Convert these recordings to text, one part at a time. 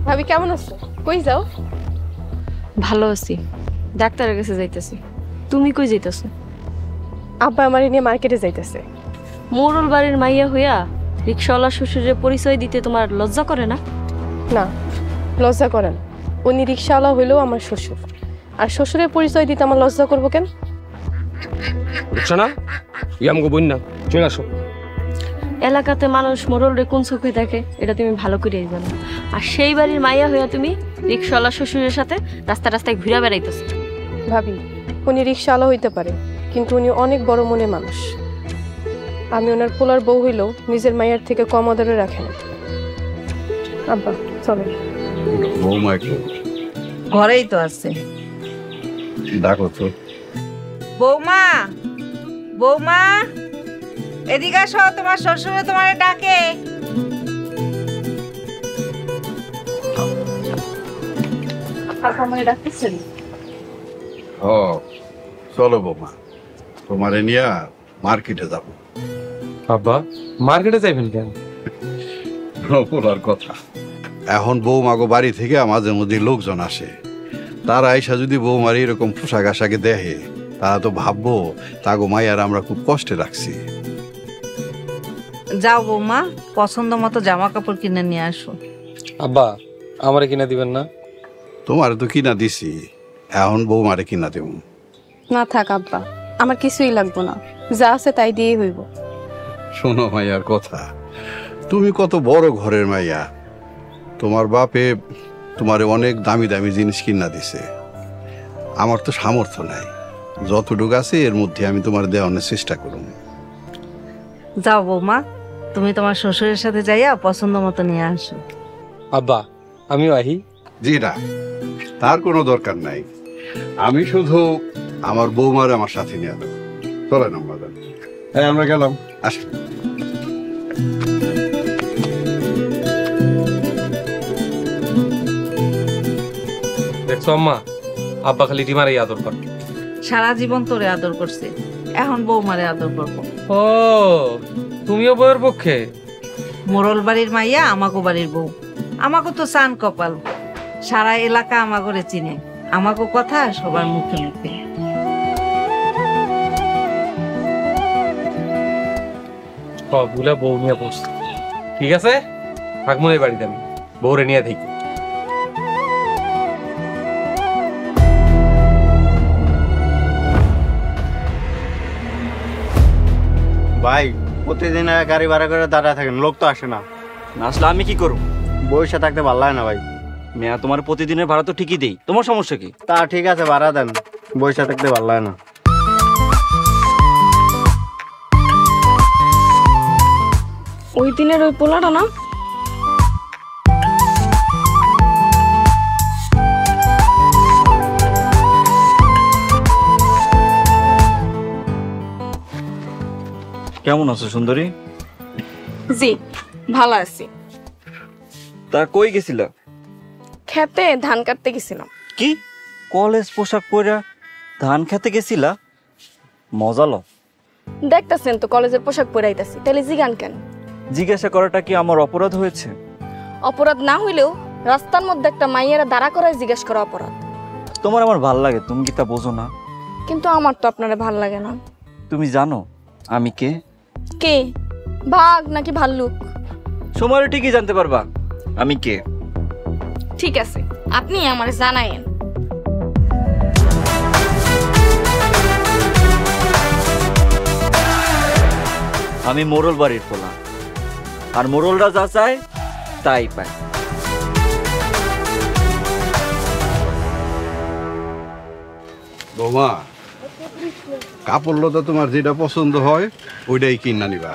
ভাবি কেমন আছো? কই যাও? ভালো আছি, ডাক্তারের কাছে যাইতেছি। তুমি কই যাইতেছো? আব্বা আমার নিয়ে মার্কেটে যাইতেছে। মোরল বাড়ির মাইয়া হইয়া রিক্সাওয়ালা শ্বশুরের পরিচয় দিতে তোমার লজ্জা করে না? না, লজ্জা করেন। উনি রিক্সাওয়ালা হইলেও আমার শ্বশুর, আর শ্বশুরের পরিচয় দিতে আমার লজ্জা করবো কেন? না ইয়ামগো বইন না, চলে আসো। এলাকাতে মানুষ মোরলরে কোন চোখে দেখে এটা তুমি ভালো করেই জানো। আর সেই বাড়ির মাইয়া হইয়া তুমি রিক্সাওয়ালা শ্বশুরের সাথে রাস্তা রাস্তায় ঘুরে বেড়াইতেছো। ভাবি, উনি রিক্সাওয়ালা হইতে পারে, কিন্তু উনি অনেক বড় মনের মানুষ। আমি ওনার পোলার বউ হইলেও নিজের মায়ের থেকে কম আদরে রাখে না। আব্বা চলে। বৌমা একটু ঘরেই তো আছে। ডাকো তো। বৌমা, বৌমা, এদিকে আসো, তোমার শ্বশুর তোমার ডাকে। ও চলো বৌমা, তোমারে নিয়ে মার্কেটে যাবো। আব্বা মার্কেটে যাইবেন কেন? বলার কথা, এখন বৌমাগো বাড়ি থেকে মাঝে মধ্যে লোকজন আসে। তারা আইসা যদি বৌমার এরকম পোশাক আশাকে দেখে, তারা তো ভাববো তাগো মাইয়ার আমরা খুব কষ্টে রাখছি। যাও বৌমা, পছন্দ মতো জামা কাপড় কিনে নিয়ে আসো। আব্বা আমারে কিনা দিবেন না? তোমার তো কিনা দিছি, এখন বৌমারে কিনা দেব। না থাক আব্বা, আমার কিছুই লাগবো না, যা আছে তাই দিয়েই হইব। শোনো মাইয়ার কথা, তুমি কত বড় ঘরের মাইয়া, তোমার বাপে তোমারে অনেক দামি দামি জিনিস কিনা দিছে। আমার তো সামর্থ্য নাই, যতটুকু আছে এর মধ্যে আমি তোমার দেওয়ানোর চেষ্টা করব। যাও বৌমা, তুমি তোমার শ্বশুরের সাথে যাইয়া পছন্দ মতো নিয়ে আসো। আব্বা আমিও আহি। জি না, তার কোনো দরকার নাই, আমি শুধু আমার বৌমার আমার সাথে নিয়ে দেবো। চলেন আমাদের, হ্যাঁ আমরা গেলাম, আসি। দেখছো আম্মা, আব্বা খালি টিমারেই আদর করে। সারা জীবন তোরে আদর করছে, এখন বৌমারে আদর করবো। ও তুমিও বউয়ের পক্ষে? মোরল বাড়ির মাইয়া আমাগো বাড়ির বউ, আমাগো তো চান কপাল, সারা এলাকা আমাগরে চিনে, আমাগো কথা সবার মুখে মুখে। সবগুলা বউ নিয়ে বসছে। ঠিক আছে, থাকবো এই বাড়িতে, আমি বউরে নিয়ে থাকি। ভাই প্রতিদিন গাড়ি ভাড়া করে দাঁড়ায় থাকেন, লোক তো আসে না। আসলে আমি কি করব? বসে থাকতে ভালো লাগে না ভাই। মেয়া তোমার প্রতিদিনের ভাড়া তো ঠিকই দেই, তোমার সমস্যা কি? তা ঠিক আছে, ভাড়া দেন, বসে থাকতে ভালো লাগে না। ওই দিনের ওই পোলাটা না? কেমন আছো সুন্দরী? জি ভালো আছি। তা কই গেছিলা? খেতে ধান কাটতে গেছিলাম। কি কলেজ পোশাক পরে ধান খেতে গেছিলা? মজালো। দেখতেছেন তো কলেজের পোশাক পরে আইতাছি, তাহলে জিগান কেন? জিজ্ঞাসা করাটা কি আমার অপরাধ হয়েছে? অপরাধ না হইলেও রাস্তার মধ্যে একটা মাইয়ারা দাঁড়া করায় জিজ্ঞেস করা অপরাধ। তোমার আমার ভাল লাগে, তুমি কি তা বোঝো না? কিন্তু আমার তো আপনারা ভাল লাগে না। তুমি জানো আমি কে? কে? বাঘ নাকি ভাল্লুক? সময় ঠিকই জানতে পারবা আমি কে। ঠিক আছে, আপনি আমারে জানায়েন। আমি মোরল বাড়ির পোলা, আর মোরলরা যা চায় তাই পায়। বৌমা, কাপড় লতা তোমার যেটা পছন্দ হয় ওইটাই কিনা নিবা।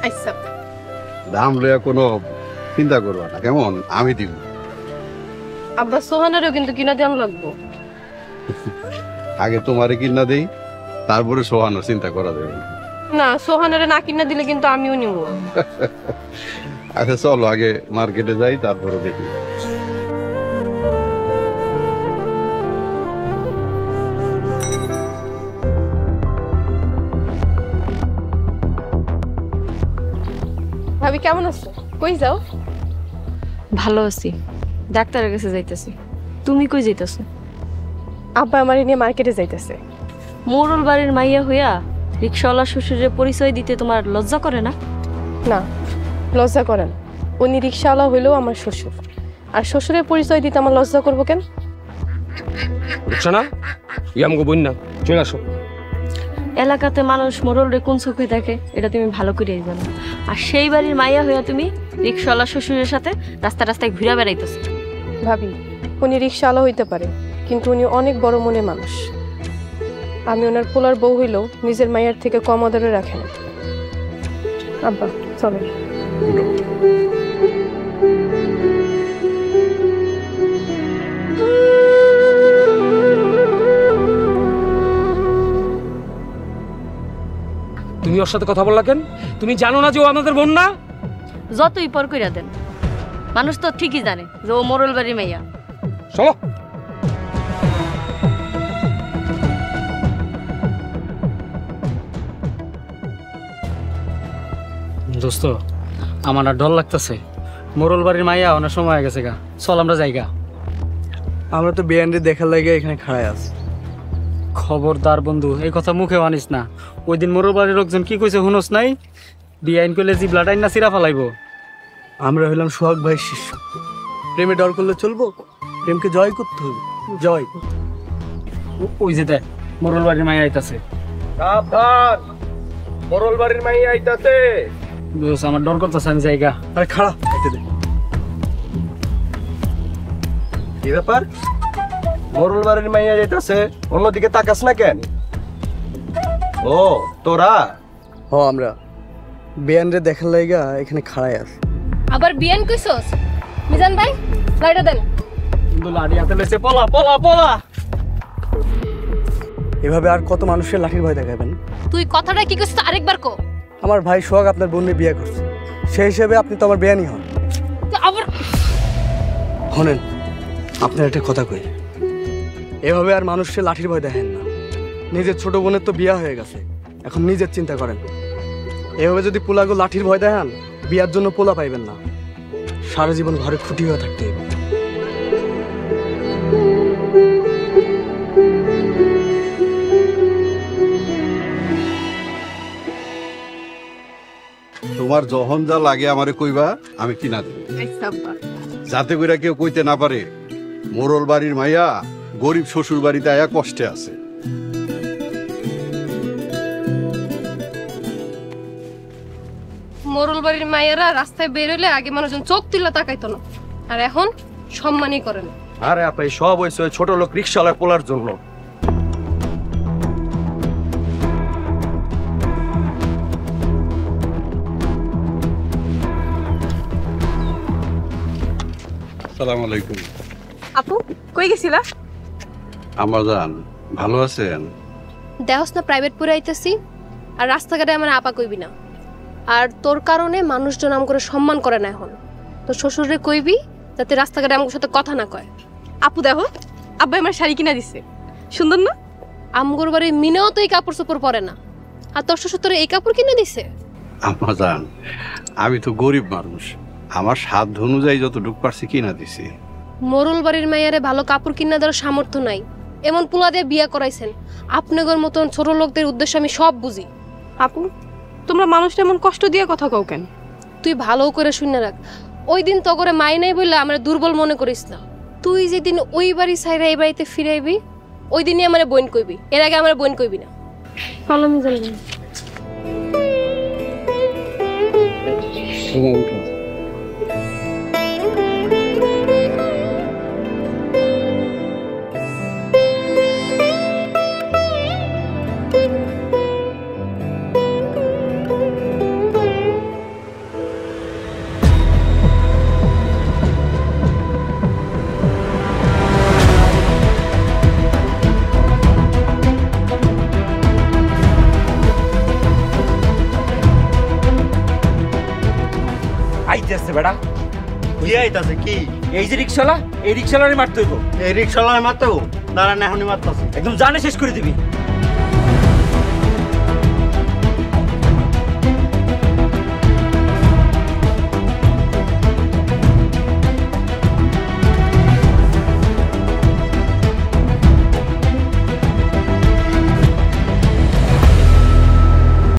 আচ্ছা, দাম লইয়া কোনো চিন্তা করবা না, কেমন? আমি দিব। আব্বা সোহানেরও কিন্তু কিনা দেওয়া লাগবো। আগে তোমারে কিনা দেই, তারপরে সোহানোর চিন্তা করা যাবে। না, সোহানের না কিনা দিলে কিন্তু আমিও নিব। আচ্ছা চলো আগে মার্কেটে যাই, তারপরে দেখি। ভাবি কেমন আছো? কই যাও? ভালো আছি, ডাক্তারের কাছে যাইতেছি। তুমি কই যাইতেছো? আব্বা আমার নিয়ে মার্কেটে যাইতেছে। মোড়ল বাড়ির মাইয়া হইয়া রিক্সাওয়ালা শ্বশুরের পরিচয় দিতে তোমার লজ্জা করে না? না, লজ্জা করেন। উনি রিক্সাওয়ালা হইলেও আমার শ্বশুর, আর শ্বশুরের পরিচয় দিতে আমার লজ্জা করবো কেন? বুঝছো না, আমাকে বই না, চলে আসো। এলাকাতে মানুষ মোড়লরে কোন চোখে দেখে এটা তুমি ভালো করেই জানো। আর সেই বাড়ির মাইয়া হইয়া তুমি রিক্সাওয়ালা শ্বশুরের সাথে রাস্তায় ঘুরে বেড়াইতেছো। ভাবি, উনি রিক্সাওয়ালা হইতে পারে, কিন্তু উনি অনেক বড় মনের মানুষ। আমি ওনার পোলার বউ হইলেও নিজের মায়ের থেকে কম আদরে রাখে না। আব্বা চলে। তুমি ওর সাথে কথা বললা কেন? তুমি জানো না যে ও আমাদের বোন না? যতই পর কইরা দেন, মানুষ তো ঠিকই জানে যে ও মোড়ল বাড়ির মাইয়া। চলো। দোস্ত, আমার আর ডর লাগতেছে। মোড়ল বাড়ির মাইয়া অনেক সময় হয়ে গেছে গা, চল আমরা যাইগা। আমরা তো বিয়ানরে দেখার লাগে এখানে খাড়াই আছি। খবরদার বন্ধু, এই কথা মুখে আনিস না। ওই দিন মোড়ল বাড়ির লোকজন কি কইছে শুনোস নাই? বিআইন করলে জিবলা টাইন না চিরা ফালাইব। আমরা হইলাম সোহাগ ভাইয়ের শিষ্য। প্রেমে ডর করলে চলবো? প্রেমকে জয় করতে হবে, জয়। ওই যে দেখ মোড়ল বাড়ির মাইয়া আইতাছে। সাবধান, মোড়ল বাড়ির মাইয়া আইতাছে। দোস্ত, আমার ডর করতেছে, আমি জায়গা। আরে খাড়া এতে দে। কি ব্যাপার? মোড়ল বাড়ির মাইয়া যাইতাছে, অন্যদিকে তাকাস না কেন? ও তোরা? হ, আমরা বিয়ানরে দেখার লাগে এখানে খাড়াই আছি। আবার বিয়ান কইছস? মিজান ভাই লাইটা দেন। লাড়ি হাতে লেছে, পলা পলা পলা। এভাবে আর কত মানুষের লাঠির ভয় দেখাবেন? তুই কথাটা কি কইছস আরেকবার কো। আমার ভাই সোহাগ আপনার বোনের বিয়ে করছে, সেই হিসেবে আপনি তো আমার বিয়ানই হন। আবার শোনেন, আপনার একটা কথা কই, এভাবে আর মানুষের লাঠির ভয় দেখেন না। নিজের ছোট বোনের তো বিয়া হয়ে গেছে, এখন নিজের চিন্তা করেন। এভাবে যদি পোলাগো লাঠির ভয় দেখান, বিয়ার জন্য পোলা পাইবেন না, সারা জীবন ঘরে খুঁটি হয়ে থাকতে হবে। তোমার যখন যা লাগে আমারে কইবা, আমি কিনা দেব, যাতে কইরা কেউ কইতে না পারে মোড়ল বাড়ির মাইয়া গরিব শ্বশুর বাড়িতে আয়া কষ্টে আছে। মোড়ল বাড়ির মায়েরা রাস্তায় বের হইলে আগে মানুষজন চোখ তুলে তাকাইতো না, আর এখন সম্মানই করে না। আরে আপা, এই সব হয়েছে ওই ছোট লোক রিক্সাওয়ালা পোলার জন্য। আসসালামু আলাইকুম। আপু কই গেছিলা? আমাজান ভালো আছেন? দেহস না প্রাইভেট পড়ে আইতাছি, আর রাস্তাঘাটে আমার আপা কইবি না। আর তোর কারণে মানুষজন আম করে সম্মান করে না। এখন তোর শ্বশুরে কইবি যাতে রাস্তাঘাটে আমার সাথে কথা না কয়। আপু দেখো, আব্বা আমার শাড়ি কিনা দিছে, সুন্দর না? আমগর বাড়ি মিনেও তো এই কাপড় চোপড় পরে না, আর তোর শ্বশুর তোর এই কাপড় কিনে দিছে। আমাজান, আমি তো গরিব মানুষ, আমার সাধ্য অনুযায়ী যতটুকু পারছি কিনা দিছি। মোড়ল বাড়ির মাইয়ারে ভালো কাপড় কিনা দেওয়ার সামর্থ্য নাই, এমন পোলা দিয়ে বিয়া করাইছেন। আপনাদের মতন ছোট লোকদের উদ্দেশ্য আমি সব বুঝি। আপু, তোমরা মানুষটা এমন কষ্ট দিয়ে কথা কও কেন? তুই ভালো করে শুনে রাখ, ওই দিন তো করে মাই নাই বললে আমরা দুর্বল মনে করিস না। তুই যেদিন ওই বাড়ি ছাইরা এই বাড়িতে ফিরে আইবি, ওই দিনই আমার বোন কইবি, এর আগে আমার বোন কইবি না। চলো মিজান ভাই। আইতেছে বেড়া। কি আইতাছে কি? এই যে রিক্সাওয়ালা, এই রিক্সাওয়ালারই মারতে হইব। এই রিক্সাওয়ালার মারতেও? দাঁড়ান, এখনই মারতাছে। একদম জানে শেষ করে দিবি।